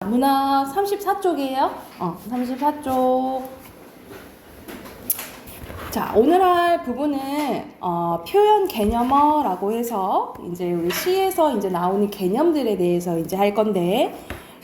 문학 34쪽이에요. 34쪽. 자, 오늘 할 부분은 표현 개념어라고 해서 이제 우리 시에서 이제 나오는 개념들에 대해서 이제 할 건데,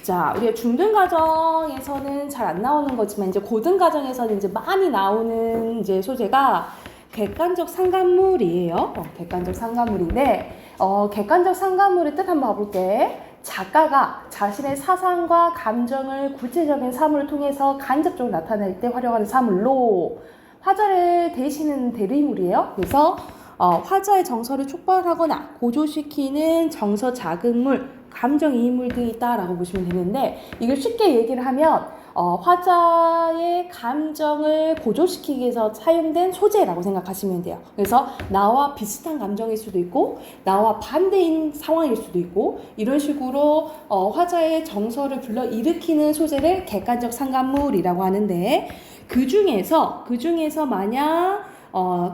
자, 우리가 중등 과정에서는 잘 안 나오는 거지만 이제 고등 과정에서는 이제 많이 나오는 이제 소재가 객관적 상관물이에요. 객관적 상관물인데, 객관적 상관물의 뜻 한번 봐볼게. 작가가 자신의 사상과 감정을 구체적인 사물을 통해서 간접적으로 나타낼 때 활용하는 사물로 화자를 대신하는 대리인물이에요. 그래서 화자의 정서를 촉발하거나 고조시키는 정서 자극물, 감정이입물 등이 있다라고 보시면 되는데, 이걸 쉽게 얘기를 하면 화자의 감정을 고조시키기 위해서 사용된 소재라고 생각하시면 돼요. 그래서 나와 비슷한 감정일 수도 있고 나와 반대인 상황일 수도 있고, 이런 식으로 화자의 정서를 불러일으키는 소재를 객관적 상관물이라고 하는데, 그 중에서 만약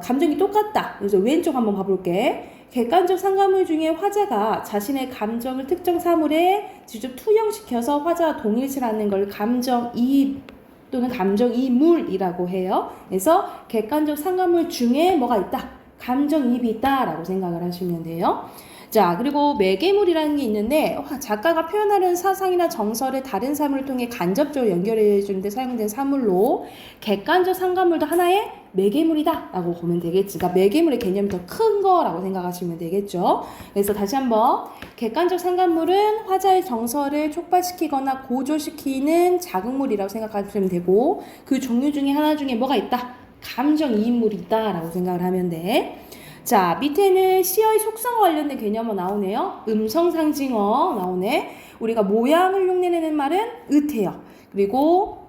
감정이 똑같다. 그래서 왼쪽 한번 봐볼게. 객관적 상관물 중에 화자가 자신의 감정을 특정 사물에 직접 투영시켜서 화자와 동일시라는 걸 감정이입 또는 감정이물이라고 해요. 그래서 객관적 상관물 중에 뭐가 있다? 감정이입이 있다라고 생각을 하시면 돼요. 자, 그리고 매개물이라는 게 있는데, 작가가 표현하려는 사상이나 정서를 다른 사물을 통해 간접적으로 연결해 주는 데 사용된 사물로 객관적 상관물도 하나의 매개물이다 라고 보면 되겠지. 그러니까 매개물의 개념이 더 큰 거라고 생각하시면 되겠죠. 그래서 다시 한번, 객관적 상관물은 화자의 정서를 촉발시키거나 고조시키는 자극물이라고 생각하시면 되고, 그 종류 중에 하나 중에 뭐가 있다? 감정이입물이 있다 라고 생각을 하면 돼. 자, 밑에는 시어의 속성과 관련된 개념어 나오네요. 음성상징어 나오네. 우리가 모양을 흉내내는 말은 의태어, 그리고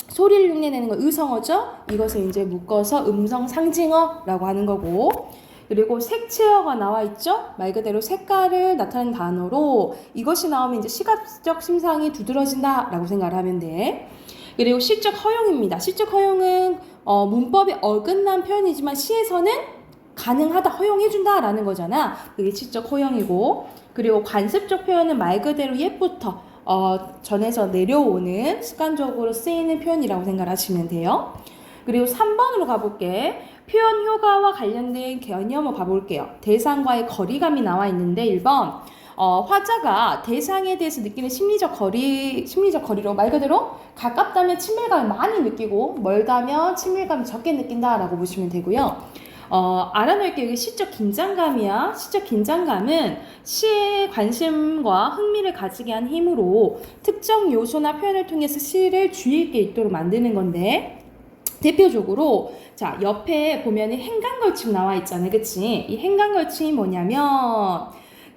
소리를 흉내내는 건 의성어죠. 이것을 이제 묶어서 음성상징어라고 하는 거고, 그리고 색채어가 나와 있죠. 말 그대로 색깔을 나타내는 단어로, 이것이 나오면 이제 시각적 심상이 두드러진다라고 생각을 하면 돼. 그리고 시적 허용입니다. 시적 허용은 문법에 어긋난 표현이지만 시에서는 가능하다, 허용해준다라는 거잖아. 그게 시적 허용이고, 그리고 관습적 표현은 말 그대로 옛부터 전에서 내려오는 습관적으로 쓰이는 표현이라고 생각하시면 돼요. 그리고 3번으로 가볼게. 표현 효과와 관련된 개념을 봐볼게요. 대상과의 거리감이 나와 있는데, 1번 화자가 대상에 대해서 느끼는 심리적 거리로 말 그대로 가깝다면 친밀감을 많이 느끼고 멀다면 친밀감을 적게 느낀다라고 보시면 되고요. 알아놓을게요. 이게 시적 긴장감이야. 시적 긴장감은 시에 관심과 흥미를 가지게 한 힘으로 특정 요소나 표현을 통해서 시를 주의 있게 읽도록 만드는 건데, 대표적으로 자, 옆에 보면은 행간걸침 나와 있잖아요. 그치? 이 행간걸침이 뭐냐면,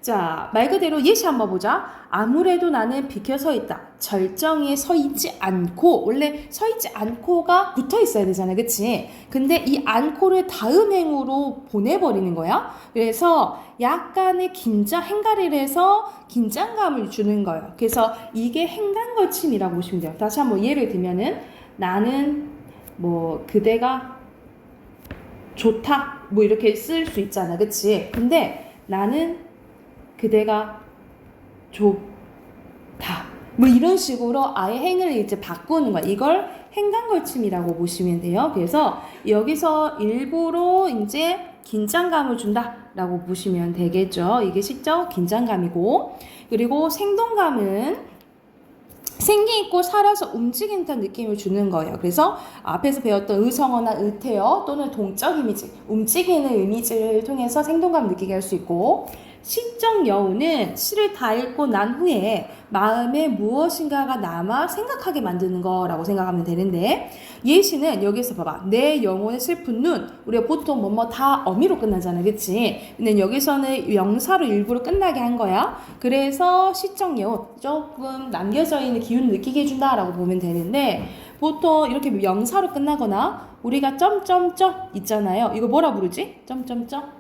자, 말 그대로 예시 한번 보자. 아무래도 나는 비켜 서 있다. 절정에 서 있지 않고, 원래 서 있지 않고가 붙어 있어야 되잖아요. 그치? 근데 이 않고를 다음 행으로 보내버리는 거야. 그래서 약간의 행가를 해서 긴장감을 주는 거예요. 그래서 이게 행간걸침이라고 보시면 돼요. 다시 한번 예를 들면은, 나는 그대가 좋다. 이렇게 쓸 수 있잖아. 그치? 근데 나는 그대가 좋다. 이런 식으로 아예 행을 이제 바꾸는 거야. 이걸 행간걸침이라고 보시면 돼요. 그래서 여기서 일부러 이제 긴장감을 준다라고 보시면 되겠죠. 이게 시적 긴장감이고, 그리고 생동감은 생기 있고 살아서 움직이는 듯한 느낌을 주는 거예요. 그래서 앞에서 배웠던 의성어나 의태어 또는 동적 이미지, 움직이는 이미지를 통해서 생동감을 느끼게 할 수 있고, 시적 여우는 시를 다 읽고 난 후에 마음에 무엇인가가 남아 생각하게 만드는 거라고 생각하면 되는데, 예시는 여기서 봐봐. 내 영혼의 슬픈 눈. 우리가 보통 다 어미로 끝나잖아. 그치? 근데 여기서는 명사로 일부러 끝나게 한 거야. 그래서 시적 여우, 조금 남겨져 있는 기운을 느끼게 해준다라고 보면 되는데, 보통 이렇게 명사로 끝나거나 우리가 점점점 있잖아요. 이거 뭐라 부르지? 점점점.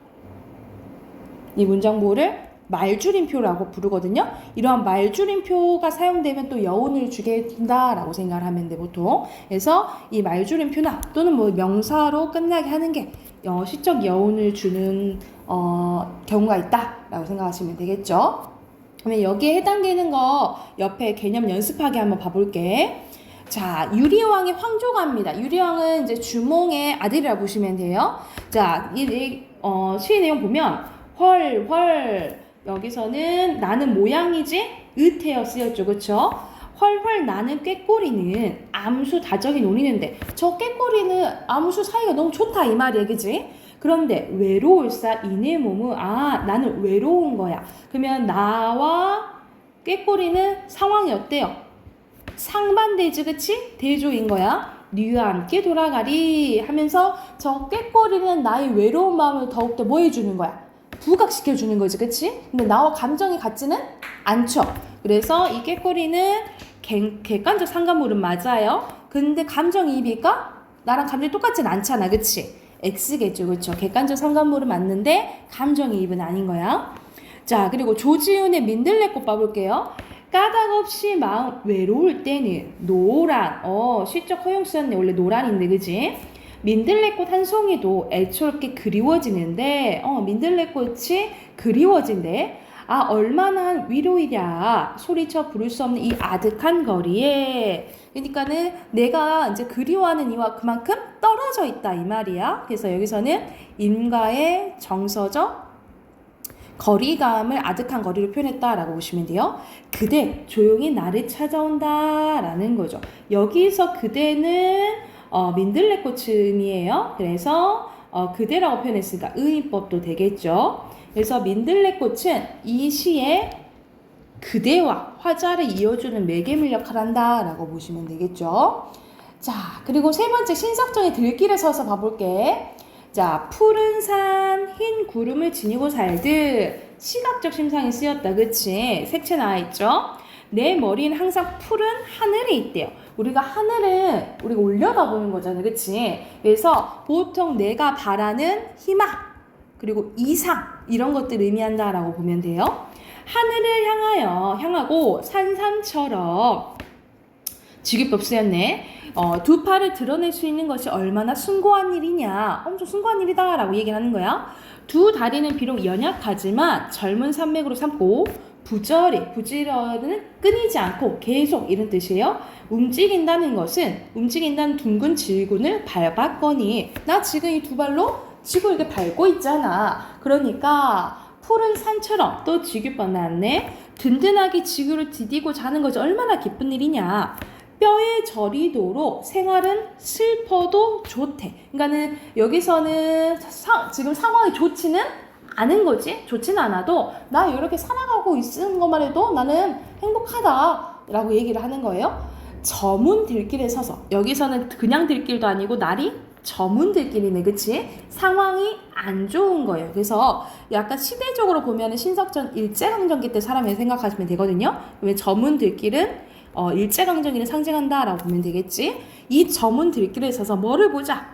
이 문장보를 말줄임표라고 부르거든요. 이러한 말줄임표가 사용되면 또 여운을 주게 해준다라고 생각을 하면 돼, 보통. 그래서 이 말줄임표나 또는 명사로 끝나게 하는 게 시적 여운을 주는 경우가 있다라고 생각하시면 되겠죠. 그러면 여기에 해당되는 거 옆에 개념 연습하기 한번 봐볼게. 자, 유리왕의 황조가입니다. 유리왕은 이제 주몽의 아들이라 보시면 돼요. 자, 시의 내용 보면 헐 여기서는 나는 모양이지 의태어 쓰였죠. 그쵸? 헐 나는 꾀꼬리는 암수 다정히 노리는데 저 꾀꼬리는 암수 사이가 너무 좋다 이 말이야. 그지? 그런데 외로울사 이내 몸은 나는 외로운 거야. 그러면 나와 꾀꼬리는 상황이 어때요? 상반되지 그치? 대조인 거야. 니와 함께 돌아가리 하면서 저 꾀꼬리는 나의 외로운 마음을 더욱더 뭐 해주는 거야? 부각시켜주는 거지 그치? 근데 나와 감정이 같지는 않죠. 그래서 이 꾀꼬리는 객관적 상관물은 맞아요. 근데 감정이입일까? 나랑 감정이 똑같진 않잖아 그치? X겠죠 그쵸? 객관적 상관물은 맞는데 감정이입은 아닌 거야. 자, 그리고 조지훈의 민들레꽃 봐볼게요. 까닭없이 마음 외로울 때는 노란 시적 허용 쓰였네. 원래 노란인데 그지? 민들레꽃 한 송이도 애초롭게 그리워지는데 민들레꽃이 그리워진대. 얼마나 위로이랴 소리쳐 부를 수 없는 이 아득한 거리에. 그러니까는 내가 이제 그리워하는 이와 그만큼 떨어져 있다 이 말이야. 그래서 여기서는 인과의 정서적 거리감을 아득한 거리로 표현했다라고 보시면 돼요. 그대 조용히 나를 찾아온다 라는 거죠. 여기서 그대는 민들레꽃 의미예요. 그래서 그대라고 표현했으니까 의인법도 되겠죠. 그래서 민들레꽃은 이 시에 그대와 화자를 이어주는 매개물 역할을 한다 라고 보시면 되겠죠. 자, 그리고 세 번째 신석정의 들길에 서서 봐볼게. 자, 푸른 산, 흰 구름을 지니고 살듯 시각적 심상이 쓰였다. 그치? 색채 나와있죠? 내 머리는 항상 푸른 하늘에 있대요. 우리가 하늘은 우리가 올려다보는 거잖아요. 그치? 그래서 보통 내가 바라는 희망, 그리고 이상, 이런 것들 의미한다라고 보면 돼요. 하늘을 향하고 산삼처럼 직유법 쓰였네. 두 팔을 드러낼 수 있는 것이 얼마나 숭고한 일이냐. 엄청 숭고한 일이다 라고 얘기를 하는 거야. 두 다리는 비록 연약하지만 젊은 산맥으로 삼고 부지런은 끊이지 않고 계속 이런 뜻이에요. 움직인다는 것은 움직인다는 둥근 지구를 밟았거니 나 지금 이 두 발로 지구 이렇게 밟고 있잖아. 그러니까 푸른 산처럼 또 지규법 나왔네. 든든하게 지구를 디디고 자는 것이 얼마나 기쁜 일이냐. 뼈에 저리도록 생활은 슬퍼도 좋대. 그러니까는 여기서는 지금 상황이 좋지는 않은 거지. 좋지는 않아도 나 이렇게 살아가고 있는 것만 해도 나는 행복하다라고 얘기를 하는 거예요. 저문 들길에 서서 여기서는 그냥 들길도 아니고 날이 저문 들길이네. 그치? 상황이 안 좋은 거예요. 그래서 약간 시대적으로 보면 신석전 일제강점기 때 사람을 생각하시면 되거든요. 왜 저문 들길은 일제강점기를 상징한다라고 보면 되겠지. 이 저문 들길에 서서 뭐를 보자?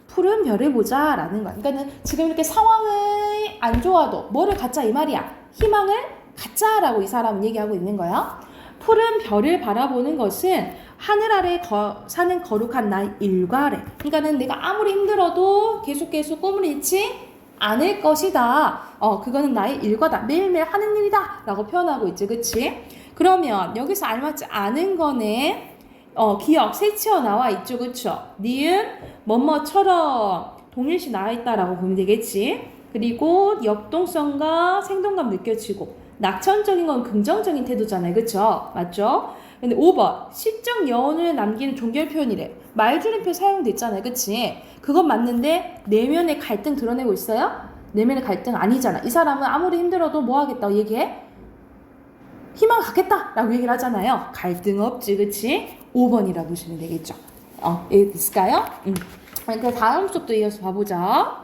푸른 별을 보자 라는 거야. 그러니까는 지금 이렇게 상황이 안 좋아도 뭐를 갖자 이 말이야. 희망을 갖자라고 이 사람은 얘기하고 있는 거야. 푸른 별을 바라보는 것은 하늘 아래 사는 거룩한 나의 일과래. 그러니까는 내가 아무리 힘들어도 계속 꿈을 잃지 않을 것이다. 그거는 나의 일과다. 매일매일 하는 일이다 라고 표현하고 있지. 그치? 그러면 여기서 알맞지 않은 거네. 기억 세치어 나와 있죠. 그쵸? 니은 뭐뭐처럼 동일시 나와 있다라고 보면 되겠지. 그리고 역동성과 생동감 느껴지고 낙천적인 건 긍정적인 태도잖아요. 그쵸? 맞죠? 근데 5번 시적 여운을 남기는 종결 표현이래. 말줄임표 사용됐잖아요. 그치? 그건 맞는데 내면의 갈등 드러내고 있어요? 내면의 갈등 아니잖아. 이 사람은 아무리 힘들어도 뭐 하겠다고 얘기해? 희망을 갖겠다 라고 얘기를 하잖아요. 갈등 없지. 그치? 5번이라고 보시면 되겠죠. 이해됐을까요? 그 다음 수업도 이어서 봐보자.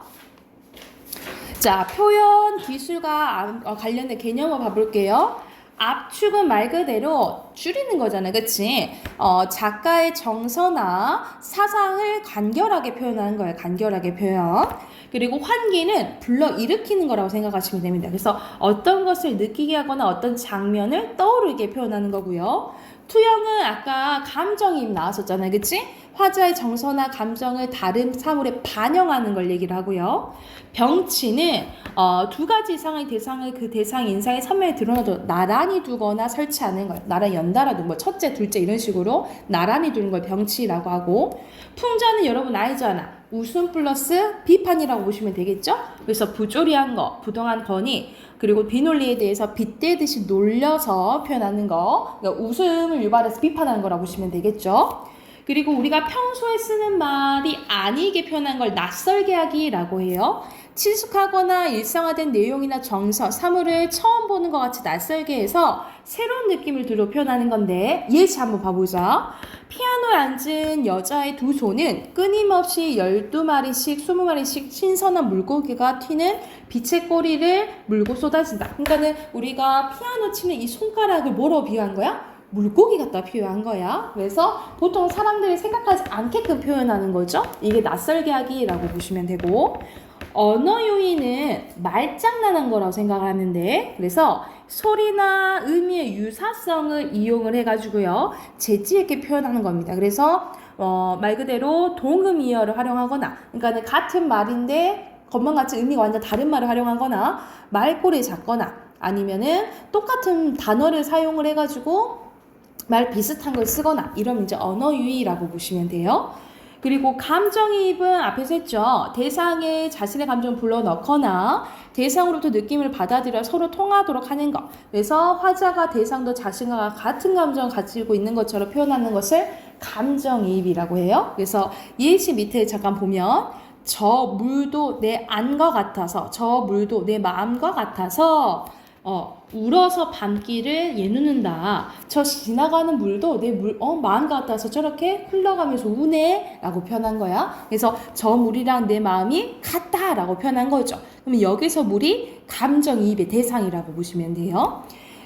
자, 표현 기술과 관련된 개념을 봐볼게요. 압축은 말 그대로 줄이는 거잖아, 그치? 작가의 정서나 사상을 간결하게 표현하는 거예요. 간결하게 표현. 그리고 환기는 불러일으키는 거라고 생각하시면 됩니다. 그래서 어떤 것을 느끼게 하거나 어떤 장면을 떠오르게 표현하는 거고요. 투영은 아까 감정이입 나왔었잖아요, 그치? 화자의 정서나 감정을 다른 사물에 반영하는 걸 얘기를 하고요. 병치는 두 가지 이상의 대상을 그 대상의 인상에 선명히 드러나도 나란히 두거나 설치하는 거예요. 나란히 연달아 두는 거, 첫째, 둘째 이런 식으로 나란히 두는 걸 병치라고 하고, 풍자는 여러분 알잖아. 웃음 플러스 비판이라고 보시면 되겠죠? 그래서 부조리한 거, 부동한 건의, 그리고 비논리에 대해서 빗대듯이 놀려서 표현하는 거, 그러니까 웃음을 유발해서 비판하는 거라고 보시면 되겠죠? 그리고 우리가 평소에 쓰는 말이 아니게 표현한 걸 낯설게 하기라고 해요. 친숙하거나 일상화된 내용이나 정서, 사물을 처음 보는 것 같이 낯설게 해서 새로운 느낌을 들어 표현하는 건데, 예시 한번 봐보자. 피아노에 앉은 여자의 두 손은 끊임없이 12마리씩 20마리씩 신선한 물고기가 튀는 빛의 꼬리를 물고 쏟아진다. 그러니까는 우리가 피아노 치는 이 손가락을 뭐로 비유한 거야? 물고기 갖다 표현한 거야. 그래서 보통 사람들이 생각하지 않게끔 표현하는 거죠. 이게 낯설게 하기라고 보시면 되고, 언어 요인은 말장난한 거라고 생각하는데, 그래서 소리나 의미의 유사성을 이용을 해가지고요, 재치 있게 표현하는 겁니다. 그래서 말 그대로 동음이어를 활용하거나, 그러니까 같은 말인데 것만같이 의미가 완전 다른 말을 활용하거나, 말꼬리 잡거나, 아니면은 똑같은 단어를 사용을 해가지고 말 비슷한 걸 쓰거나, 이러면 이제 언어 유희라고 보시면 돼요. 그리고 감정이입은 앞에서 했죠. 대상에 자신의 감정을 불러넣거나 대상으로부터 느낌을 받아들여 서로 통하도록 하는 것. 그래서 화자가 대상도 자신과 같은 감정을 가지고 있는 것처럼 표현하는 것을 감정이입이라고 해요. 그래서 예시 밑에 잠깐 보면, 저 물도 내 안과 같아서, 저 물도 내 마음과 같아서 울어서 밤길을 예누는다. 저 지나가는 물도 내 마음 같아서 저렇게 흘러가면서 우네 라고 표현한 거야. 그래서 저 물이랑 내 마음이 같다 라고 표현한 거죠. 그러면 여기서 물이 감정이입의 대상이라고 보시면 돼요.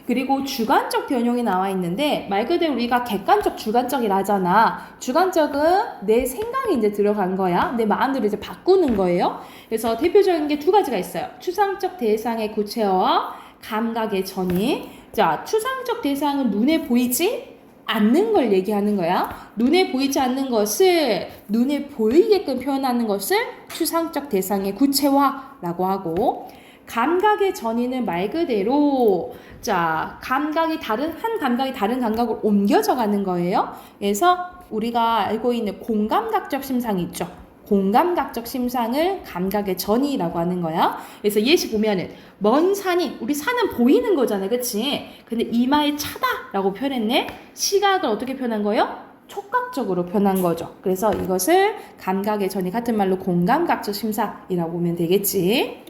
그리고 주관적 변형이 나와 있는데, 말 그대로 우리가 객관적, 주관적이라 하잖아. 주관적은 내 생각이 이제 들어간 거야. 내 마음대로 이제 바꾸는 거예요. 그래서 대표적인 게 두 가지가 있어요. 추상적 대상의 구체화와 감각의 전이. 자, 추상적 대상은 눈에 보이지 않는 걸 얘기하는 거야. 눈에 보이지 않는 것을 눈에 보이게끔 표현하는 것을 추상적 대상의 구체화라고 하고, 감각의 전이는 말 그대로 한 감각이 다른 감각으로 옮겨져 가는 거예요. 그래서 우리가 알고 있는 공감각적 심상이 있죠. 공감각적 심상을 감각의 전이라고 하는 거야. 그래서 예시 보면은, 먼 산이, 우리 산은 보이는 거잖아, 그치? 근데 이마에 차다라고 표현했네. 시각을 어떻게 표현한 거예요? 촉각적으로 표현한 거죠. 그래서 이것을 감각의 전이 같은 말로 공감각적 심상이라고 보면 되겠지.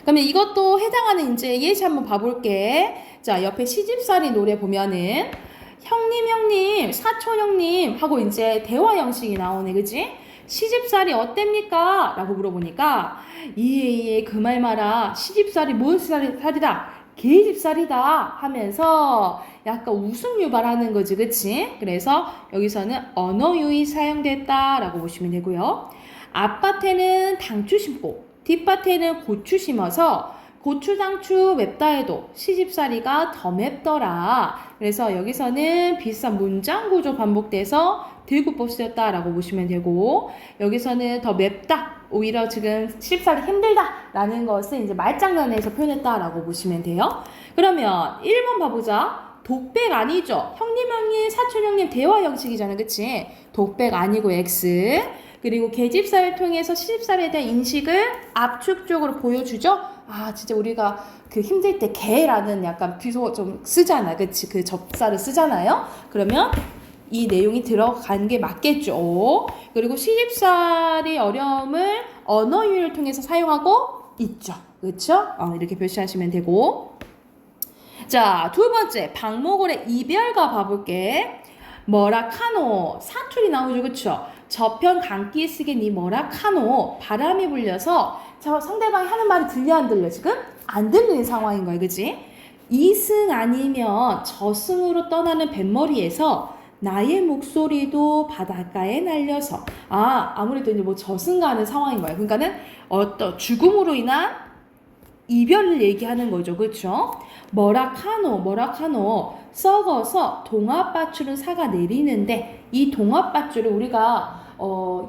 그러면 이것도 해당하는 이제 예시 한번 봐볼게. 자, 옆에 시집살이 노래 보면은 형님, 사촌 형님 하고 이제 대화 형식이 나오네, 그치? 시집살이 어땠니까? 라고 물어보니까, 예, 그 말 마라. 시집살이 뭔 살이다? 개집살이다 하면서 약간 웃음 유발하는 거지, 그치? 그래서 여기서는 언어 유희 사용됐다라고 보시면 되고요. 앞밭에는 당추 심고 뒷밭에는 고추 심어서 고추 당추 맵다 해도 시집살이가 더 맵더라. 그래서 여기서는 비슷한 문장 구조 반복돼서 대구법 쓰였다라고 보시면 되고, 여기서는 더 맵다, 오히려 지금 시집살이 힘들다라는 것을 이제 말장난에서 표현했다라고 보시면 돼요. 그러면 1번 봐보자. 독백 아니죠. 형님, 사촌 형님 대화 형식이잖아, 그치? 독백 아니고 X. 그리고 계집살을 통해서 시집살에 대한 인식을 압축적으로 보여주죠. 아, 진짜 우리가 그 힘들 때 개라는 약간 비속 좀 쓰잖아, 그치? 그 접살을 쓰잖아요. 그러면 이 내용이 들어간 게 맞겠죠. 그리고 시집살의 어려움을 언어 유희를 통해서 사용하고 있죠. 그렇죠? 이렇게 표시하시면 되고. 자, 두 번째, 박목월의 이별가 봐볼게. 뭐라 카노, 사투리 나오죠, 그쵸? 저편 강기에 쓰게 니 뭐라 카노. 바람이 불려서 저 상대방이 하는 말이 들려 안 들려? 지금 안 들리는 상황인 거야, 그치? 이승 아니면 저승으로 떠나는 뱃머리에서 나의 목소리도 바닷가에 날려서 아무래도 이제 뭐 저승 가는 상황인 거예요. 그러니까는 어떤 죽음으로 인한 이별을 얘기하는 거죠. 그렇죠? 뭐라카노 썩어서 동아밧줄은 사가 내리는데 이 동아밧줄을 우리가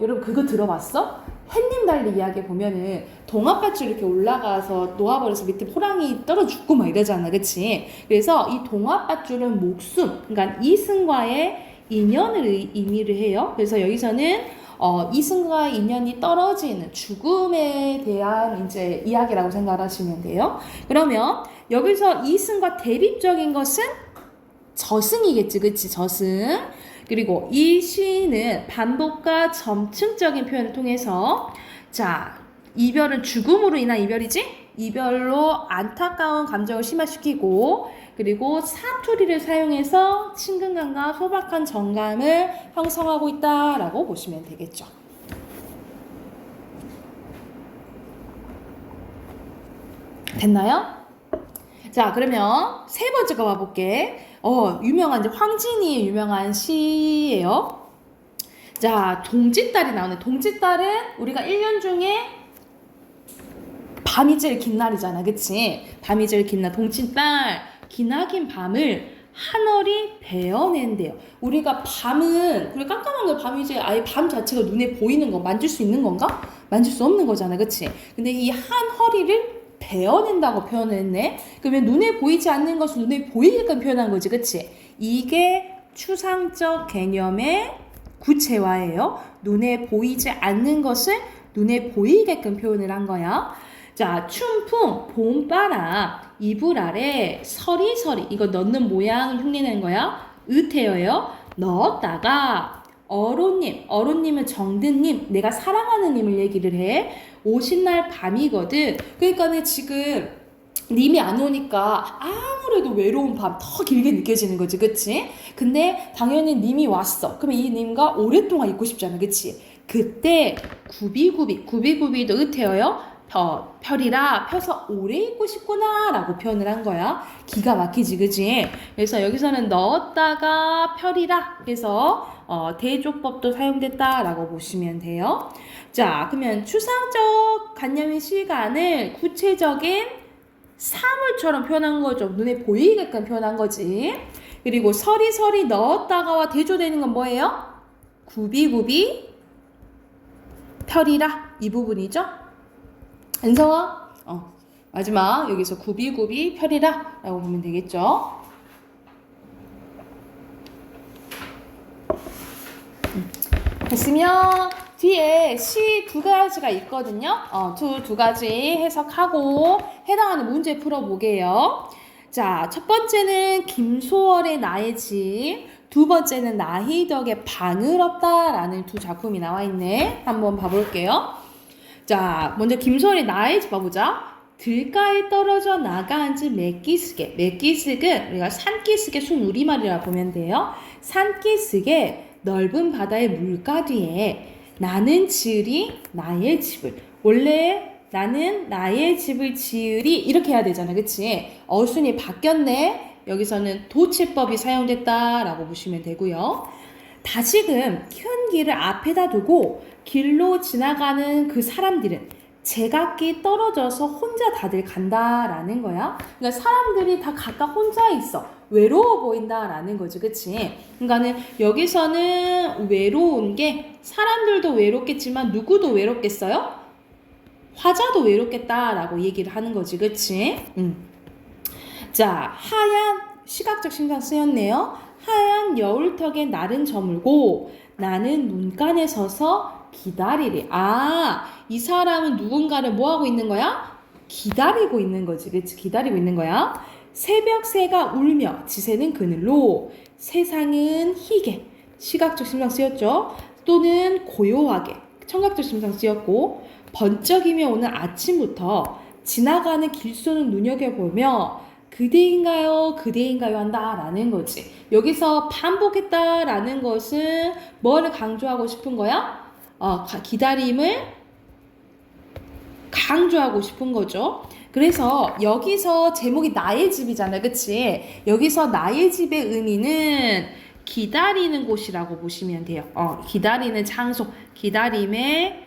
여러분 그거 들어봤어? 햇님 달리 이야기 보면은 동아밧줄 이렇게 올라가서 놓아버려서 밑에 호랑이 떨어 죽고 막 이러잖아. 그치? 그래서 이 동아밧줄은 목숨, 그러니까 이승과의 인연을 의미를 해요. 그래서 여기서는 이승과의 인연이 떨어지는 죽음에 대한 이제 이야기라고 생각하시면 돼요. 그러면 여기서 이승과 대립적인 것은 저승이겠지, 그치? 저승. 그리고 이 시는 반복과 점층적인 표현을 통해서 자, 이별은 죽음으로 인한 이별이지? 이별로 안타까운 감정을 심화시키고 그리고 사투리를 사용해서 친근감과 소박한 정감을 형성하고 있다라고 보시면 되겠죠. 됐나요? 자, 그러면 세 번째 거 봐볼게. 유명한 이제 황진이의 유명한 시예요. 자, 동짓달이 나오네. 동짓달은 우리가 1년 중에 밤이 제일 긴 날이잖아. 그치? 밤이 제일 긴 날. 동짓달, 기나긴 밤을 하늘이 베어낸대요. 우리가 밤은, 우리 깜깜한 거 밤이 이제 아예 밤 자체가 눈에 보이는 거, 만질 수 있는 건가? 만질 수 없는 거잖아. 그치? 근데 이 한 허리를 베어낸다고 표현했네. 그러면 눈에 보이지 않는 것을 눈에 보이게끔 표현한 거지. 그치? 이게 추상적 개념의 구체화예요. 눈에 보이지 않는 것을 눈에 보이게끔 표현을 한 거야. 자, 춘풍, 봄바람, 이불 아래 서리서리 이거 넣는 모양 흉내내는 거야. 으태어요. 넣었다가 어로님은 정든님, 내가 사랑하는 님을 얘기를 해. 오신 날 밤이거든. 그러니까는 지금 님이 안 오니까 아무래도 외로운 밤 더 길게 느껴지는 거지. 그치? 근데 당연히 님이 왔어. 그러면 이 님과 오랫동안 있고 싶잖아. 그치? 그때 구비구비도 으태어요. 펴리라 펴서 오래 있고 싶구나 라고 표현을 한 거야. 기가 막히지. 그치? 그래서 여기서는 넣었다가 펴리라 그래서 대조법도 사용됐다 라고 보시면 돼요. 자, 그러면 추상적 관념의 시간을 구체적인 사물처럼 표현한 거죠. 눈에 보이게끔 표현한 거지. 그리고 서리서리 넣었다가와 대조되는 건 뭐예요? 구비구비 펴리라 이 부분이죠. 은성아, 마지막 여기서 구비구비 펴리라 라고 보면 되겠죠. 됐으면 뒤에 시 두 가지가 있거든요. 두 가지 해석하고 해당하는 문제 풀어보게요. 자, 첫 번째는 김소월의 나의 집, 두 번째는 나희덕의 방을 없다라는 두 작품이 나와 있네. 한번 봐볼게요. 자, 먼저 김소월의 나의 집 봐보자. 들가에 떨어져 나가앉은 맥기슭에, 맥기슭은 우리가 산기슭의 순우리말이라 보면 돼요. 산기슭에 넓은 바다의 물가뒤에 나는 지으리 나의 집을, 원래 나는 나의 집을 지으리 이렇게 해야 되잖아. 그치? 어순이 바뀌었네. 여기서는 도치법이 사용됐다라고 보시면 되고요. 다시금 큰 길을 앞에다 두고 길로 지나가는 그 사람들은 제각기 떨어져서 혼자 다들 간다라는 거야. 그러니까 사람들이 다 각각 혼자 있어. 외로워 보인다라는 거지. 그치? 그러니까는 여기서는 외로운 게 사람들도 외롭겠지만 누구도 외롭겠어요? 화자도 외롭겠다라고 얘기를 하는 거지. 그치? 자, 하얀 시각적 심상 쓰였네요. 하얀 여울턱에 날은 저물고 나는 문간에 서서 기다리리. 이 사람은 누군가를 뭐 하고 있는 거야? 기다리고 있는 거지. 그치? 기다리고 있는 거야. 새벽 새가 울며 지새는 그늘로 세상은 희게 시각적 심상 쓰였죠. 또는 고요하게 청각적 심상 쓰였고 번쩍이며 오는 아침부터 지나가는 길손을 눈여겨보며 그대인가요 한다라는 거지. 여기서 반복했다라는 것은 뭐를 강조하고 싶은 거야? 기다림을 강조하고 싶은 거죠. 그래서 여기서 제목이 나의 집이잖아요. 그치? 여기서 나의 집의 의미는 기다리는 곳이라고 보시면 돼요. 기다리는 장소, 기다림의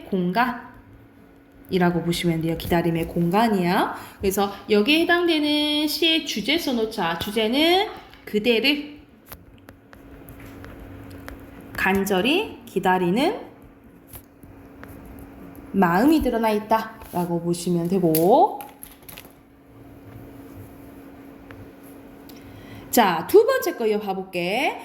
공간이라고 보시면 돼요. 기다림의 공간이야. 그래서 여기에 해당되는 시의 주제 써놓자. 주제는 그대를 간절히 기다리는 마음이 드러나 있다 라고 보시면 되고, 자, 두 번째 거 이어 봐볼게.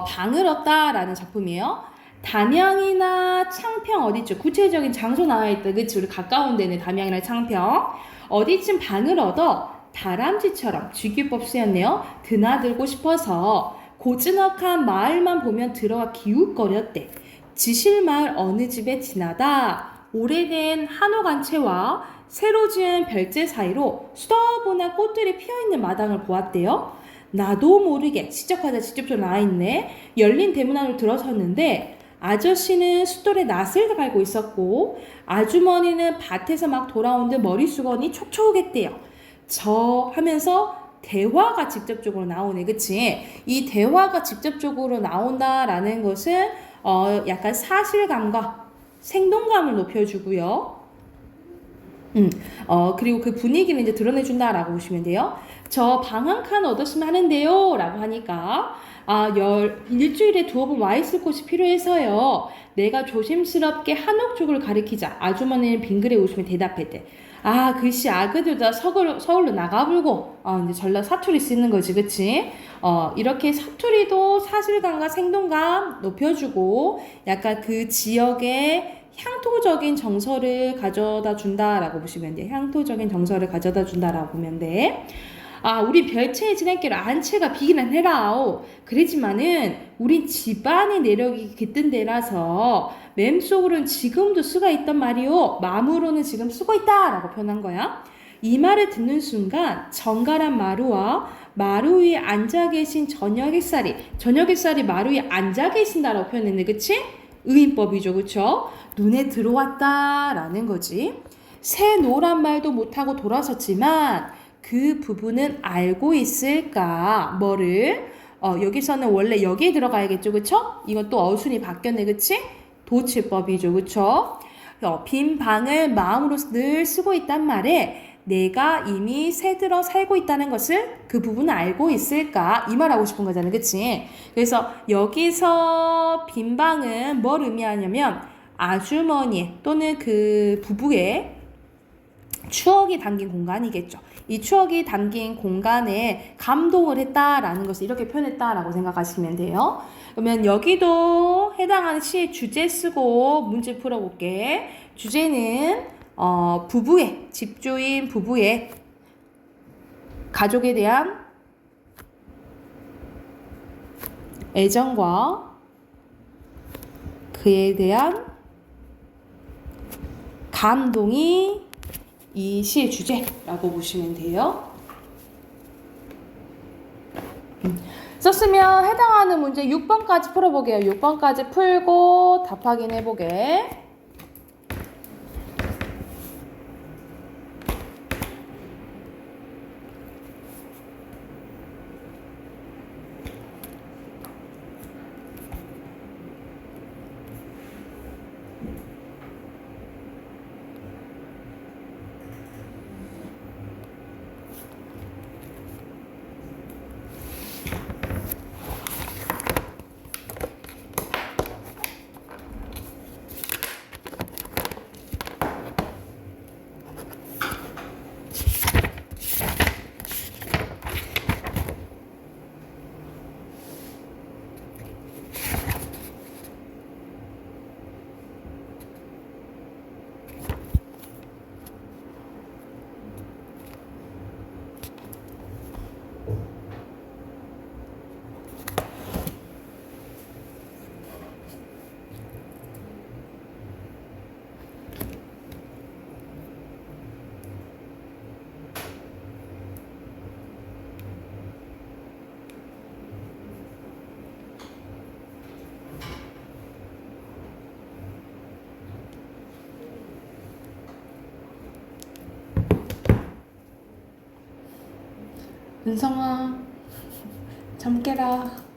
방을 얻다 라는 작품이에요. 담양이나 창평 어디쯤 구체적인 장소 나와 있다. 그치? 우리 가까운 데는 담양이나 창평 어디쯤 방을 얻어 다람쥐처럼 쥐귀법 쓰였네요. 드나들고 싶어서 고즈넉한 마을만 보면 들어가 기웃거렸대. 지실마을 어느 집에 지나다 오래된 한옥안채와 새로 지은 별재 사이로 수더분한 꽃들이 피어있는 마당을 보았대요. 나도 모르게 시적하자 직접적으로 나와있네. 열린 대문 안으로 들어섰는데 아저씨는 숫돌에 낫을 갈고 있었고 아주머니는 밭에서 막 돌아온 듯 머리수건이 촉촉했대요. 저 하면서 대화가 직접적으로 나오네. 그치? 이 대화가 직접적으로 나온다라는 것은 약간 사실감과 생동감을 높여주고요. 그리고 그 분위기를 이제 드러내준다라고 보시면 돼요. 저 방 한 칸 얻었으면 하는데요 라고 하니까 일주일에 두어 번 와 있을 곳이 필요해서요. 내가 조심스럽게 한옥 쪽을 가리키자 아주머니는 빙그레 웃으며 대답했대. 글씨 아그들다 서울로 나가불고 이제 전라 사투리 쓰는 거지. 그치? 이렇게 사투리도 사실감과 생동감 높여주고 약간 그 지역의 향토적인 정서를 가져다 준다라고 보시면 돼. 향토적인 정서를 가져다 준다라고 보면 돼. 우리 별채의 지난길 안채가 비기는 해라오. 그러지만은 우린 집안의 내력이 깃든 데라서 맴속으로는 지금도 쓰가 있단 말이오. 마음으로는 지금 쓰고 있다라고 표현한 거야. 이 말을 듣는 순간 정갈한 마루와 마루 위에 앉아 계신 저녁 햇살이 마루 위에 앉아 계신다라고 표현했네. 그치? 의인법이죠. 그쵸? 눈에 들어왔다라는 거지. 새 노란 말도 못하고 돌아섰지만 그 부부는 알고 있을까? 뭐를? 여기서는 원래 여기에 들어가야겠죠. 그쵸? 이건 또 어순이 바뀌었네. 그치? 도치법이죠. 그쵸? 빈 방을 마음으로 늘 쓰고 있단 말에 내가 이미 새들어 살고 있다는 것을 그 부부는 알고 있을까? 이 말하고 싶은 거잖아. 그치? 그래서 여기서 빈 방은 뭘 의미하냐면 아주머니 또는 그 부부의 추억이 담긴 공간이겠죠. 이 추억이 담긴 공간에 감동을 했다라는 것을 이렇게 표현했다라고 생각하시면 돼요. 그러면 여기도 해당하는 시의 주제 쓰고 문제 풀어볼게. 주제는 집주인 부부의 가족에 대한 애정과 그에 대한 감동이 이 시의 주제라고 보시면 돼요. 썼으면 해당하는 문제 6번까지 풀어보게요. 6번까지 풀고 답 확인해보게. 은성아, 잠 깨라.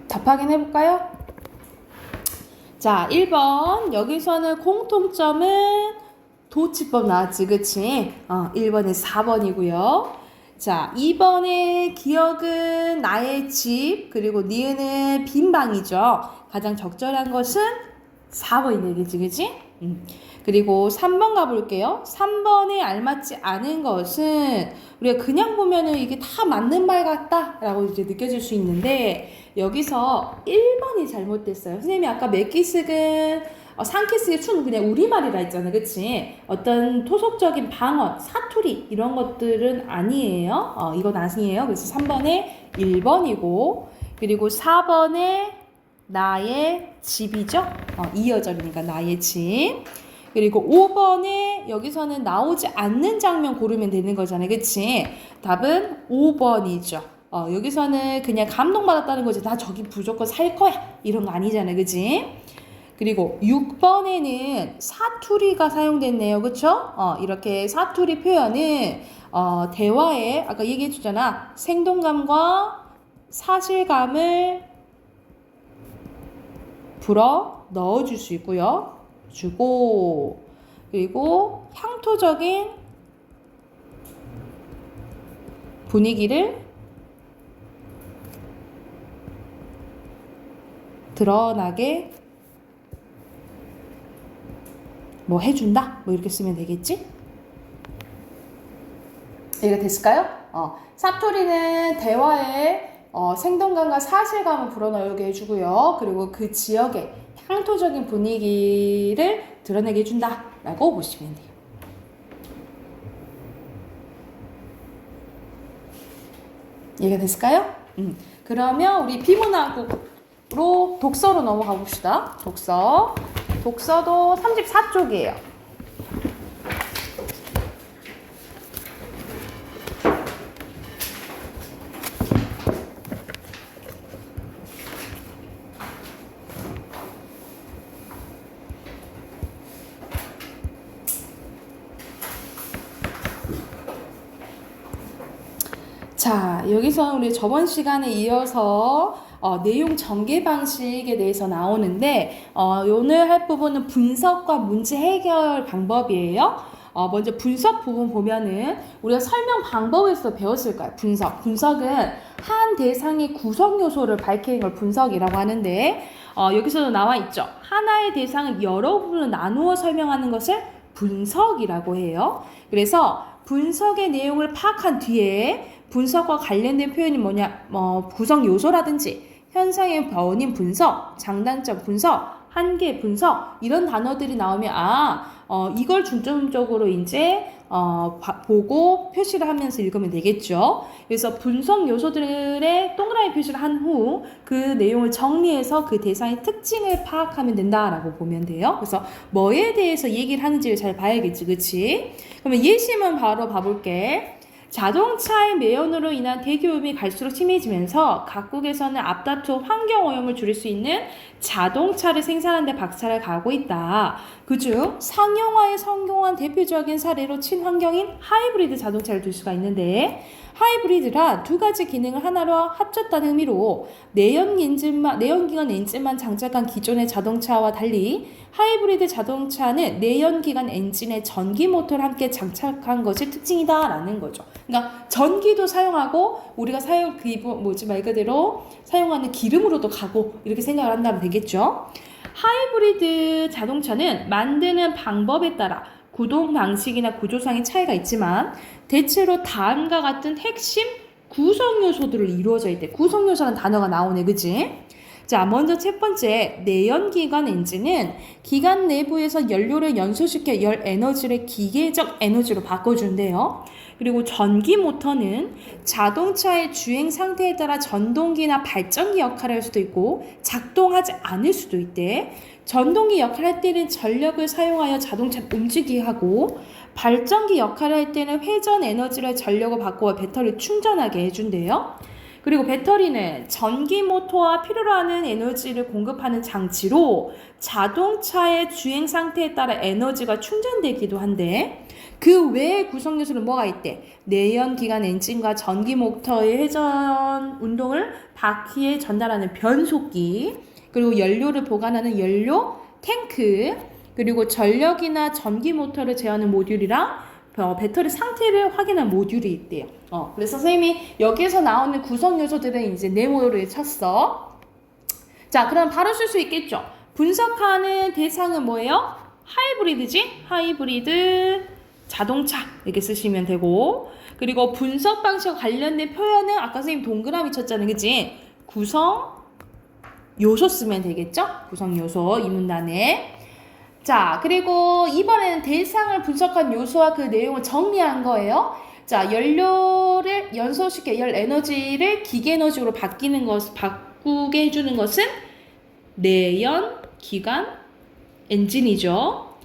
답 확인해볼까요? 자, 1번. 여기서는 공통점은 도치법 나왔지, 그치? 1번에서 4번이고요. 자, 2번의 기억은 나의 집, 그리고 니은은 빈 방이죠. 가장 적절한 것은 4번이 되겠지, 그치? 그리고 3번 가볼게요. 3번에 알맞지 않은 것은 우리가 그냥 보면은 이게 다 맞는 말 같다 라고 이제 느껴질 수 있는데, 여기서 1번이 잘못됐어요. 선생님이 아까 맥기스근 상키스의 춘 그냥 우리말이라 했잖아, 그치? 어떤 토속적인 방언, 사투리 이런 것들은 아니에요. 이건 아니에요. 그래서 3번에 1번이고, 그리고 4번에 나의 집이죠. 이어절이니까 나의 집. 그리고 5번에 여기서는 나오지 않는 장면 고르면 되는 거잖아요, 그치? 답은 5번이죠. 여기서는 그냥 감동받았다는 거지. 나 저기 무조건 살 거야. 이런 거 아니잖아요, 그치? 그리고 6번에는 사투리가 사용됐네요. 그쵸? 이렇게 사투리 표현은 대화에 아까 얘기해 주잖아. 생동감과 사실감을 불어 넣어줄 수 있고요. 주고, 그리고 향토적인 분위기를 드러나게 뭐 해준다? 뭐 이렇게 쓰면 되겠지? 이해가 됐을까요? 사투리는 대화에 생동감과 사실감을 불어넣게 해주고요. 그리고 그 지역의 향토적인 분위기를 드러내게 해준다 라고 보시면 돼요. 이해가 됐을까요? 그러면 우리 비문학으로 독서로 넘어가 봅시다. 독서도 34쪽이에요. 자, 여기서 우리 저번 시간에 이어서 내용 전개 방식에 대해서 나오는데 오늘 할 부분은 분석과 문제 해결 방법이에요. 먼저 분석 부분 보면은 우리가 설명 방법에서 배웠을 거예요. 분석은 한 대상의 구성 요소를 밝히는 걸 분석이라고 하는데 여기서도 나와 있죠. 하나의 대상을 여러 부분으로 나누어 설명하는 것을 분석이라고 해요. 그래서 분석의 내용을 파악한 뒤에 분석과 관련된 표현이 뭐냐, 구성 요소라든지 현상의 원인 분석, 장단점 분석, 한계, 분석 이런 단어들이 나오면 이걸 중점적으로 이제 보고 표시를 하면서 읽으면 되겠죠. 그래서 분석 요소들의 동그라미 표시를 한 후 그 내용을 정리해서 그 대상의 특징을 파악하면 된다라고 보면 돼요. 그래서 뭐에 대해서 얘기를 하는지를 잘 봐야겠지, 그치? 그러면 예시문 바로 봐볼게. 자동차의 매연으로 인한 대기오염이 갈수록 심해지면서 각국에서는 앞다투어 환경오염을 줄일 수 있는 자동차를 생산하는 데 박차를 가하고 있다. 그중 상용화에 성공한 대표적인 사례로 친환경인 하이브리드 자동차를 들 수가 있는데, 하이브리드란 두 가지 기능을 하나로 합쳤다는 의미로 내연기관 엔진만 장착한 기존의 자동차와 달리 하이브리드 자동차는 내연기관 엔진에 전기 모터를 함께 장착한 것이 특징이다라는 거죠. 그러니까 전기도 사용하고 우리가 말 그대로 사용하는 기름으로도 가고 이렇게 생각을 한다면 되겠죠. 하이브리드 자동차는 만드는 방법에 따라 구동 방식이나 구조상의 차이가 있지만 대체로 다음과 같은 핵심 구성 요소들을 이루어져 있대. 구성 요소라는 단어가 나오네, 그지? 자, 먼저 첫 번째, 내연기관 엔진은 기관 내부에서 연료를 연소시켜 열 에너지를 기계적 에너지로 바꿔준대요. 그리고 전기 모터는 자동차의 주행 상태에 따라 전동기나 발전기 역할을 할 수도 있고 작동하지 않을 수도 있대. 전동기 역할을 할 때는 전력을 사용하여 자동차를 움직이게 하고, 발전기 역할을 할 때는 회전 에너지를 전력을 바꾸어 배터리를 충전하게 해준대요. 그리고 배터리는 전기 모터와 필요로 하는 에너지를 공급하는 장치로 자동차의 주행 상태에 따라 에너지가 충전되기도 한데, 그 외의 구성 요소는 뭐가 있대? 내연기관 엔진과 전기 모터의 회전 운동을 바퀴에 전달하는 변속기, 그리고 연료를 보관하는 연료 탱크, 그리고 전력이나 전기 모터를 제어하는 모듈이랑 배터리 상태를 확인한 모듈이 있대요. 그래서 선생님이 여기에서 나오는 구성 요소들은 이제 네모를 쳤어. 자, 그럼 바로 쓸 수 있겠죠. 분석하는 대상은 뭐예요? 하이브리드지? 하이브리드 자동차 이렇게 쓰시면 되고, 그리고 분석 방식과 관련된 표현은 아까 선생님 동그라미 쳤잖아요, 그치? 구성 요소 쓰면 되겠죠? 구성 요소 이 문단에. 자, 그리고 이번에는 대상을 분석한 요소와 그 내용을 정리한 거예요. 자, 연료를 연소시켜 열 에너지를 기계 에너지로 바꾸게 해주는 것은 내연 기관 엔진이죠.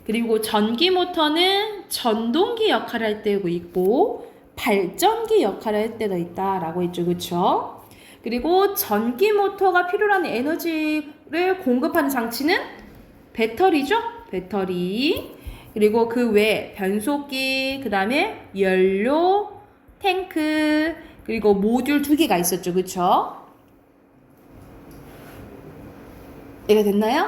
그리고 전기 모터는 전동기 역할을 할 때도 있고 발전기 역할을 할 때도 있다라고 했죠, 그렇죠? 그리고 전기 모터가 필요로 하는 에너지를 공급하는 장치는 배터리죠? 배터리. 그리고 그 외에 변속기, 그 다음에 연료, 탱크, 그리고 모듈 2개가 있었죠. 그쵸? 이해가 됐나요?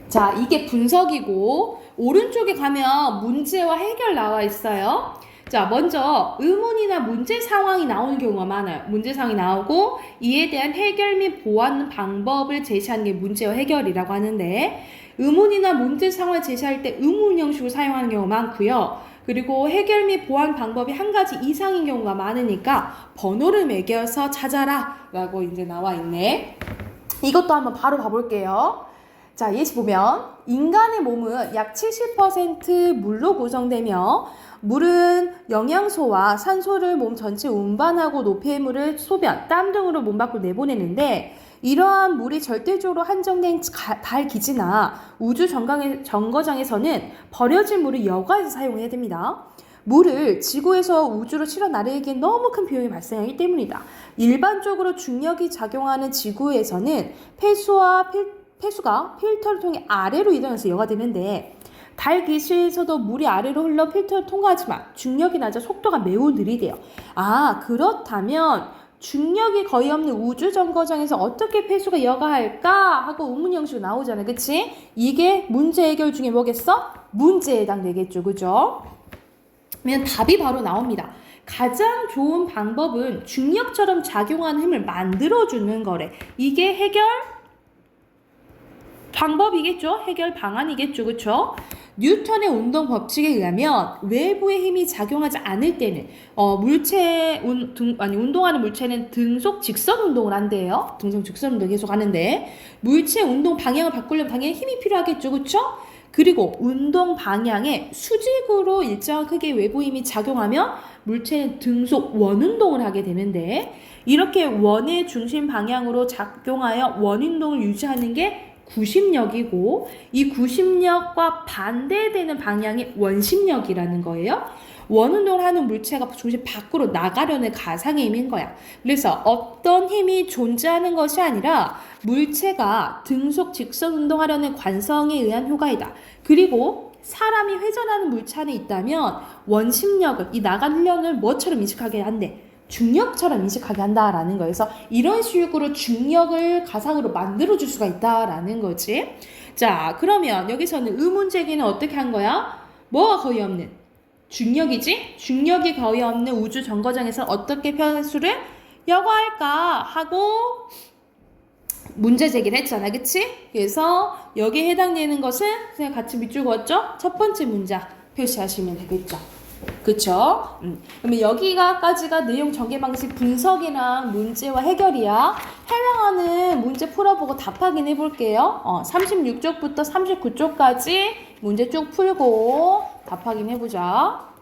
자, 이게 분석이고, 오른쪽에 가면 문제와 해결 나와 있어요. 자, 먼저 의문이나 문제 상황이 나오는 경우가 많아요. 문제 상황이 나오고 이에 대한 해결 및 보완 방법을 제시하는 게 문제와 해결이라고 하는데, 의문이나 문제 상황을 제시할 때 의문 형식을 사용하는 경우가 많고요. 그리고 해결 및 보완 방법이 한 가지 이상인 경우가 많으니까 번호를 매겨서 찾아라 라고 이제 나와 있네. 이것도 한번 바로 봐볼게요. 자, 예시 보면 인간의 몸은 약 70% 물로 구성되며 물은 영양소와 산소를 몸 전체에 운반하고 노폐물을 소변, 땀 등으로 몸 밖으로 내보내는데, 이러한 물이 절대적으로 한정된 달 기지나 우주 정거장에서는 버려진 물을 여과해서 사용해야 됩니다. 물을 지구에서 우주로 실어 나르기엔 너무 큰 비용이 발생하기 때문이다. 일반적으로 중력이 작용하는 지구에서는 폐수가 필터를 통해 아래로 이동해서 여과되는데, 달 기지에서도 물이 아래로 흘러 필터를 통과하지만 중력이 낮아 속도가 매우 느리대요. 그렇다면 중력이 거의 없는 우주 정거장에서 어떻게 폐수가 여과할까 하고 의문 형식으로 나오잖아요, 그치? 이게 문제 해결 중에 뭐겠어? 문제에 해당되겠죠, 그죠? 그러면 답이 바로 나옵니다. 가장 좋은 방법은 중력처럼 작용하는 힘을 만들어주는 거래. 이게 해결 방법이겠죠? 해결 방안이겠죠, 그쵸? 뉴턴의 운동 법칙에 의하면 외부의 힘이 작용하지 않을 때는 운동하는 물체는 등속 직선 운동을 한대요. 등속 직선 운동 계속 하는데 물체 운동 방향을 바꾸려면 당연히 힘이 필요하겠죠, 그렇죠? 그리고 운동 방향에 수직으로 일정한 크기의 외부 힘이 작용하면 물체는 등속 원운동을 하게 되는데 이렇게 원의 중심 방향으로 작용하여 원운동을 유지하는 게 구심력이고 이 구심력과 반대되는 방향이 원심력이라는 거예요. 원운동을 하는 물체가 중심 밖으로 나가려는 가상의 힘인 거야. 그래서 어떤 힘이 존재하는 것이 아니라 물체가 등속 직선 운동하려는 관성에 의한 효과이다. 그리고 사람이 회전하는 물체 안에 있다면 원심력을 이 나가려는 뭐처럼 인식하게 한대. 중력처럼 인식하게 한다라는 거에서 이런 식으로 중력을 가상으로 만들어줄 수가 있다라는 거지. 자, 그러면 여기서는 의문제기는 어떻게 한 거야? 뭐가 거의 없는? 중력이지? 중력이 거의 없는 우주 정거장에서 어떻게 편수를 여과할까 하고 문제 제기를 했잖아, 그치? 그래서 여기에 해당되는 것은 그냥 같이 밑줄 그었죠? 첫 번째 문장 표시하시면 되겠죠. 그쵸? 그러면 여기가까지가 내용 전개 방식 분석이랑 문제와 해결이야. 해당하는 문제 풀어보고 답 확인해 볼게요. 36쪽부터 39쪽까지 문제 쭉 풀고 답 확인해 보자.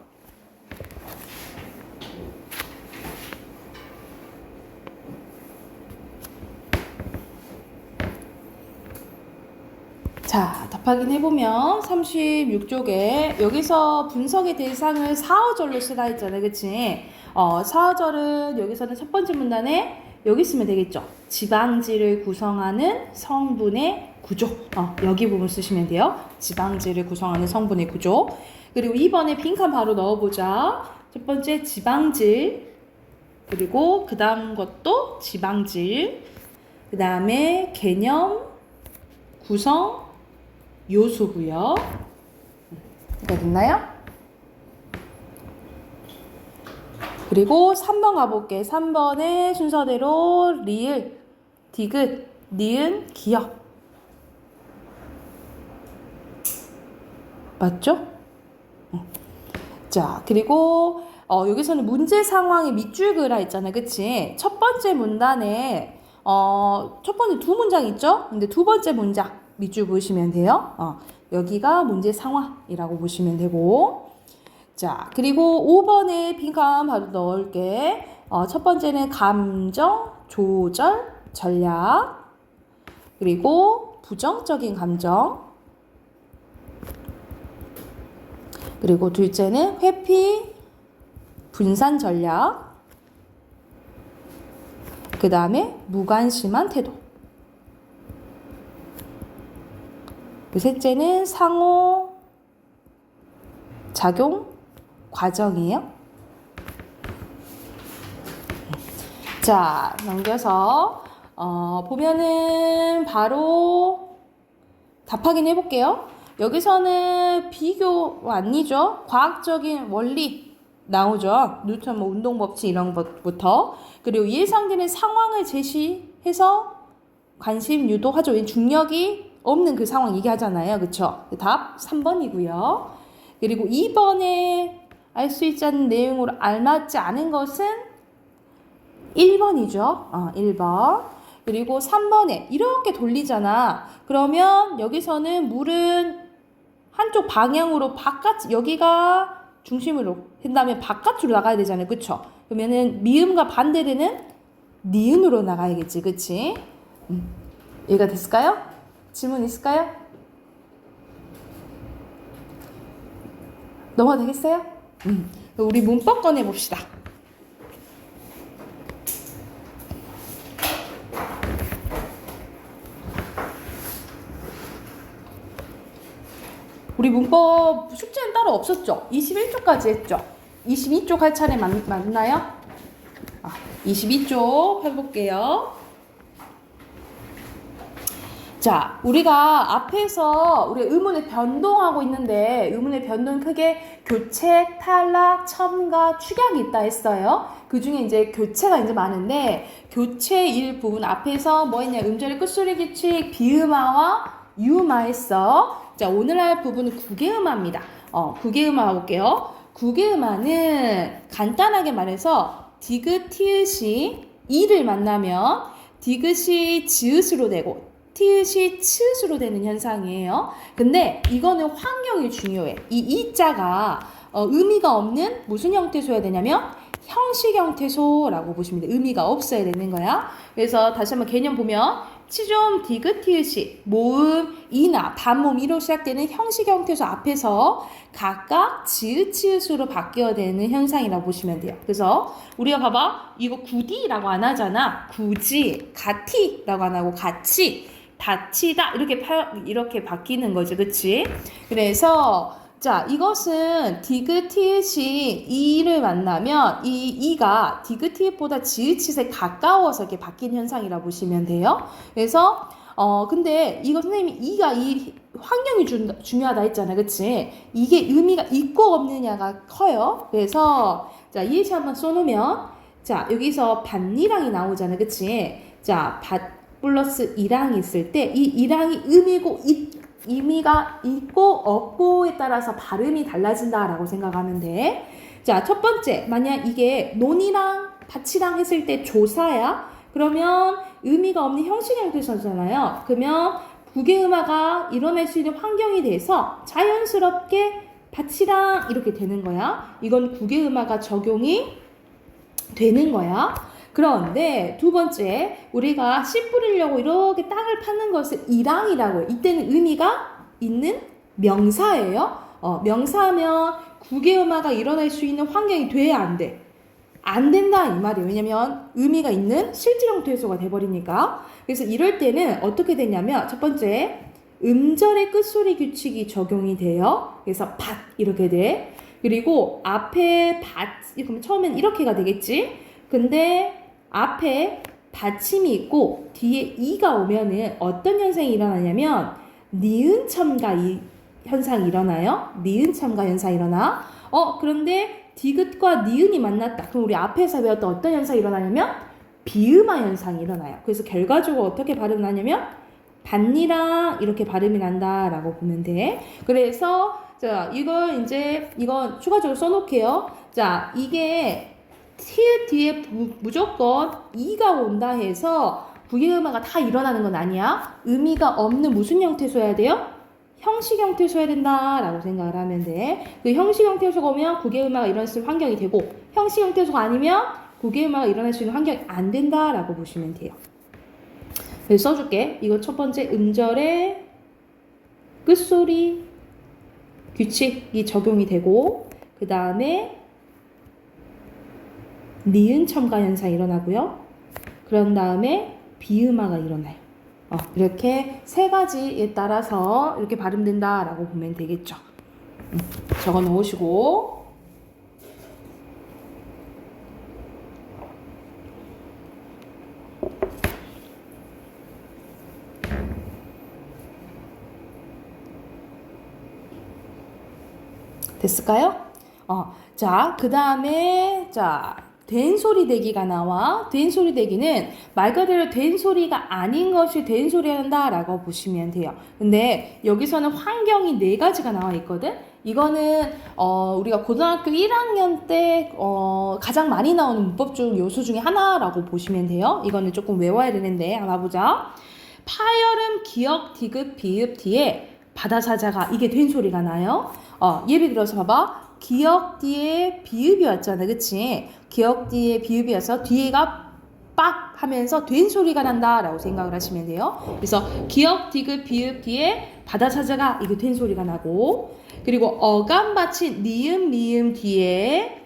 자, 답 확인해보면 36쪽에 여기서 분석의 대상을 사어절로 쓰라 했잖아요. 그치? 사어절은 여기서는 첫 번째 문단에 여기 쓰면 되겠죠. 지방지를 구성하는 성분의 구조. 여기 부분 쓰시면 돼요. 지방지를 구성하는 성분의 구조. 그리고 2번에 빈칸 바로 넣어보자. 첫 번째 지방질. 그리고 그 다음 것도 지방질. 그 다음에 개념, 구성, 요소고요. 이거 됐나요? 그리고 3번 가볼게. 3번의 순서대로 리을, 디귿, 니은, 기역. 맞죠? 자, 그리고 여기서는 문제 상황에 밑줄 그으라 했잖아요. 그치? 첫 번째 문단에 첫 번째 두 문장 있죠? 근데 두 번째 문장 밑줄 보시면 돼요. 여기가 문제 상황이라고 보시면 되고. 자, 그리고 5번에 빈칸 바로 넣을게. 첫 번째는 감정, 조절, 전략. 그리고 부정적인 감정. 그리고 둘째는 회피, 분산 전략. 그 다음에 무관심한 태도. 셋째는 상호 작용 과정이에요. 자, 넘겨서 보면은 바로 답 확인해 볼게요. 여기서는 비교 아니죠. 과학적인 원리 나오죠. 뉴턴 운동 법칙 이런 것부터. 그리고 예상되는 상황을 제시해서 관심 유도하죠. 중력이 없는 그 상황 얘기하잖아요. 그쵸? 답 3번이고요. 그리고 2번에 알 수 있지 않은 내용으로 알맞지 않은 것은 1번이죠. 1번. 그리고 3번에 이렇게 돌리잖아. 그러면 여기서는 물은 한쪽 방향으로 여기가 중심으로 한 다음에 바깥으로 나가야 되잖아요. 그쵸? 그러면은 미음과 반대되는 니은으로 나가야겠지. 그치? 이해가 됐을까요? 질문 있을까요? 넘어가도 되겠어요? 우리 문법 꺼내봅시다. 우리 문법 숙제는 따로 없었죠? 21쪽까지 했죠? 22쪽 할 차례 맞나요? 22쪽 해볼게요. 자, 우리가 앞에서 우리 의문을 변동하고 있는데 의문의 변동 크게 교책, 탈락, 첨가, 축약이 있다 했어요. 그 중에 이제 교체가 이제 많은데 교체 일부분 앞에서 뭐 했냐? 음절의 끝소리 규칙, 비음화와 유음화 했어. 자, 자, 오늘 할 부분은 국외음화입니다. 국외음화 볼게요. 국외음화는 간단하게 말해서 디귿, 티읕이 이를 만나면 디귿이 지읒으로 되고 티읕이 츠읒으로 되는 현상이에요. 근데 이거는 환경이 중요해. 이 이자가 의미가 없는 무슨 형태소야 되냐면 형식 형태소라고 보시면 돼요. 의미가 없어야 되는 거야. 그래서 다시 한번 개념 보면 치좀, 디귿, 티읕이 모음, 이나, 반모음, 이로 시작되는 형식 형태소 앞에서 각각 지읒, 치읒으로 바뀌어야 되는 현상이라고 보시면 돼요. 그래서 우리가 봐봐. 이거 구디라고 안 하잖아. 굳이, 같이라고 안 하고 같이, 다치다 이렇게 바뀌는 거죠. 그치? 그래서 자, 이것은 디귿, 티읕이 이를 만나면 이 이가 디귿, 티읕보다 지읒, 치읒에 가까워서 이렇게 바뀐 현상이라 보시면 돼요. 그래서 근데 이거 선생님이 이가 이 환경이 중요하다 했잖아. 그치? 이게 의미가 있고 없느냐가 커요. 그래서 자, 예시 한번 써놓으면 자, 여기서 밭이랑이 나오잖아. 그치? 자, 밭 플러스 이랑이 있을 때 이 이랑이 의미가 있고 없고에 따라서 발음이 달라진다라고 생각하면 돼. 자, 첫 번째, 만약 이게 논이랑 밭이랑 했을 때 조사야? 그러면 의미가 없는 형식 형태잖아요. 그러면 국외음화가 일어날 수 있는 환경이 돼서 자연스럽게 밭이랑 이렇게 되는 거야. 이건 국외음화가 적용이 되는 거야. 그런데 두 번째, 우리가 씨 뿌리려고 이렇게 땅을 파는 것을 이랑이라고 해요. 이때는 의미가 있는 명사예요. 명사하면 국외음화가 일어날 수 있는 환경이 돼야 안 돼. 안 된다 이 말이에요. 왜냐면 의미가 있는 실질형 퇴소가 돼버리니까. 그래서 이럴 때는 어떻게 되냐면 첫 번째, 음절의 끝소리 규칙이 적용이 돼요. 그래서 밭 이렇게 돼. 그리고 앞에 밭, 그러면 처음엔 이렇게가 되겠지. 근데 앞에 받침이 있고 뒤에 이가 오면은 어떤 현상이 일어나냐면 니은 첨가 이 현상이 일어나요. 니은 첨가 현상이 일어나. 그런데 디귿과 니은이 만났다. 그럼 우리 앞에서 배웠던 어떤 현상이 일어나냐면 비음화 현상이 일어나요. 그래서 결과적으로 어떻게 발음이 나냐면 밭이랑 이렇게 발음이 난다라고 보면 돼. 그래서 자, 이건 추가적으로 써놓을게요. 자, 이게 티읕 뒤에 무조건 이가 온다 해서 국외음화가 다 일어나는 건 아니야. 의미가 없는 무슨 형태소야 돼요? 형식 형태소야 된다라고 생각을 하면 돼. 그 형식 형태소가 오면 국외음화가 일어날 수 있는 환경이 되고 형식 형태소가 아니면 국외음화가 일어날 수 있는 환경이 안 된다라고 보시면 돼요. 그래서 써줄게. 이거 첫 번째 음절의 끝소리 규칙이 적용이 되고 그 다음에 니은 첨가 현상이 일어나고요. 그런 다음에 비음화가 일어나요. 이렇게 세 가지에 따라서 이렇게 발음된다라고 보면 되겠죠. 적어 놓으시고 됐을까요? 자, 그 다음에 된소리 대기가 나와. 된소리 대기는 말 그대로 된소리가 아닌 것이 된소리를 한다라고 보시면 돼요. 근데 여기서는 환경이 네 가지가 나와 있거든. 이거는 우리가 고등학교 1학년 때 가장 많이 나오는 문법 중 요소 중에 하나라고 보시면 돼요. 이거는 조금 외워야 되는데 한번 봐보자. 파열음, 기역, 디귿, 비읍 뒤에 바다사자가 이게 된소리가 나요. 예를 들어서 봐봐. 기역 뒤에 비읍이 왔잖아. 그치? 기역 뒤에 비읍이 와서 뒤에가 빡 하면서 된 소리가 난다라고 생각을 하시면 돼요. 그래서 기역, 디귿, 비읍 뒤에 바다사자가 이게 된 소리가 나고 그리고 어감 받친 니은, 미음 뒤에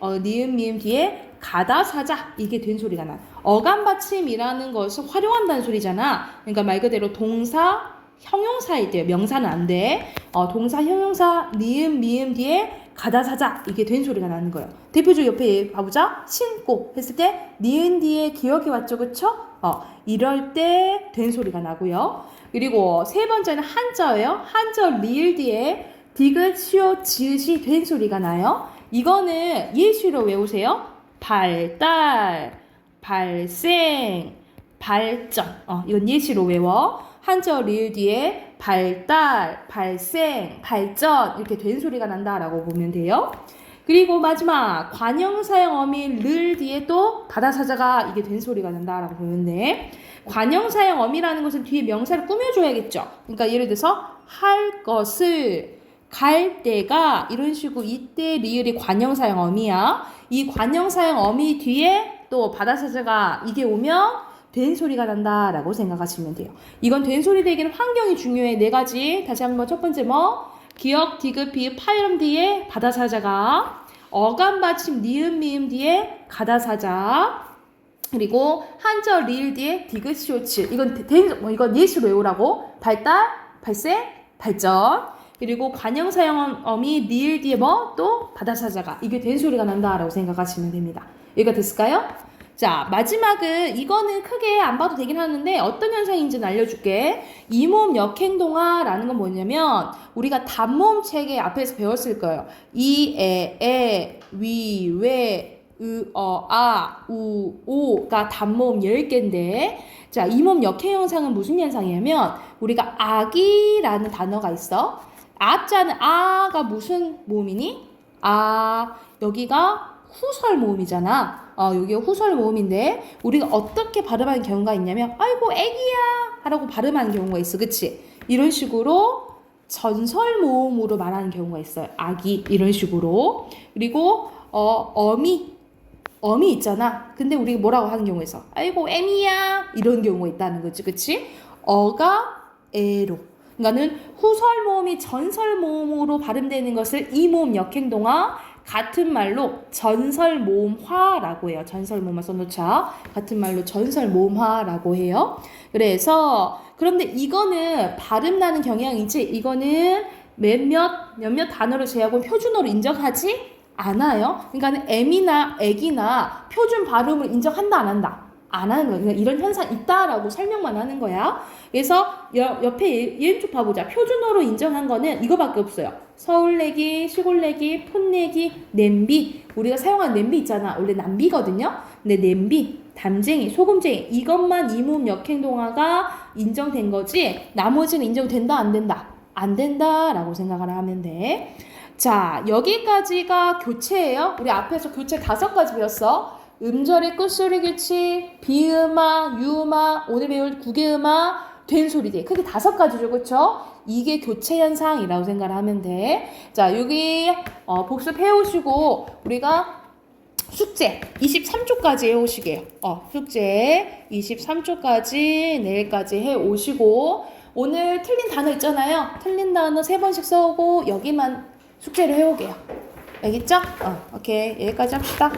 가다사자 이게 된 소리가 나. 어감 받침이라는 것을 활용한다는 소리잖아. 그러니까 말 그대로 동사, 형용사일 때 명사는 안 돼. 동사, 형용사, 니은, 미음 뒤에 가다사자 이게 된 소리가 나는 거예요. 대표적으로 옆에 봐보자. 신고 했을 때 니은 뒤에 기억이 왔죠, 그쵸? 이럴 때 된 소리가 나고요. 그리고 세 번째는 한자예요. 한자 리을 뒤에 디귿, 시옷, 지읒이 된 소리가 나요. 이거는 예시로 외우세요. 발달, 발생, 발전. 이건 예시로 외워. 한자 리을 뒤에 발달, 발생, 발전 이렇게 된 소리가 난다라고 보면 돼요. 그리고 마지막 관형사형 어미 를 뒤에 또 바다사자가 이게 된 소리가 난다라고 보면 돼. 관형사형 어미라는 것은 뒤에 명사를 꾸며줘야겠죠. 그러니까 예를 들어서 할 것을, 갈 때가 이런 식으로 이때 리을이 관형사형 어미야. 이 관형사형 어미 뒤에 또 바다사자가 이게 오면 된 소리가 난다라고 생각하시면 돼요. 이건 된 소리 되기는 환경이 중요해. 네 가지. 다시 한번 첫 번째 기역, 디귿, 비읍, 파열음 뒤에 바다사자가, 어감 받침, 니은, 미음 뒤에 가다사자, 그리고 한자 리을 뒤에 디귿, 시오치. 이건 예시로 외우라고. 발달, 발생, 발전. 그리고 관형사형 어미 리을 뒤에 또 바다사자가 이게 된 소리가 난다라고 생각하시면 됩니다. 여기가 됐을까요? 자, 마지막은 이거는 크게 안 봐도 되긴 하는데 어떤 현상인지는 알려줄게. 이모음 역행동화라는 건 뭐냐면 우리가 단모음 체계 앞에서 배웠을 거예요. 이, 에, 위, 웨, 으, 아, 우, 오가 단모음 10개인데 자, 이모음 역행 현상은 무슨 현상이냐면 우리가 아기라는 단어가 있어. 아자는 아가 무슨 모음이니? 여기가 후설 모음이잖아. 여기가 후설 모음인데 우리가 어떻게 발음하는 경우가 있냐면 아이고 애기야 하라고 발음하는 경우가 있어. 그치? 이런 식으로 전설 모음으로 말하는 경우가 있어요. 아기 이런 식으로. 그리고 어미 있잖아. 근데 우리가 뭐라고 하는 경우가 있어. 아이고 애미야 이런 경우가 있다는 거지. 그치? 어가 에로. 그러니까는 후설 모음이 전설 모음으로 발음되는 것을 이 모음 역행동화, 같은 말로 전설 모음화라고 해요. 전설 모음화 써놓자. 같은 말로 전설 모음화라고 해요. 그래서 그런데 이거는 발음 나는 경향이지 이거는 몇몇 단어를 제외하고 표준어로 인정하지 않아요. 그러니까 애미나 애기나 표준 발음을 인정한다 안 한다? 안 하는 거야. 그러니까 이런 현상 있다라고 설명만 하는 거야. 그래서 옆에 얘 좀 봐보자. 표준어로 인정한 거는 이거밖에 없어요. 서울내기, 시골내기, 풋내기, 냄비. 우리가 사용하는 냄비 있잖아. 원래 남비거든요. 근데 냄비, 담쟁이, 소금쟁이 이것만 이모음 역행동화가 인정된 거지 나머지는 인정된다 안 된다? 안 된다라고 생각을 하면 돼. 자, 여기까지가 교체예요. 우리 앞에서 교체 5가지 배웠어. 음절의 끝소리 규칙, 비음아, 유음아, 오늘 배울 구개음아, 된 소리들. 크게 5가지죠, 그쵸? 이게 교체 현상이라고 생각을 하면 돼. 자, 여기 복습해 오시고 우리가 숙제 23초까지 해 오시게요. 숙제 23초까지 내일까지 해 오시고 오늘 틀린 단어 있잖아요. 틀린 단어 3번씩 써오고 여기만 숙제를 해 오게요. 알겠죠? 오케이. 여기까지 합시다.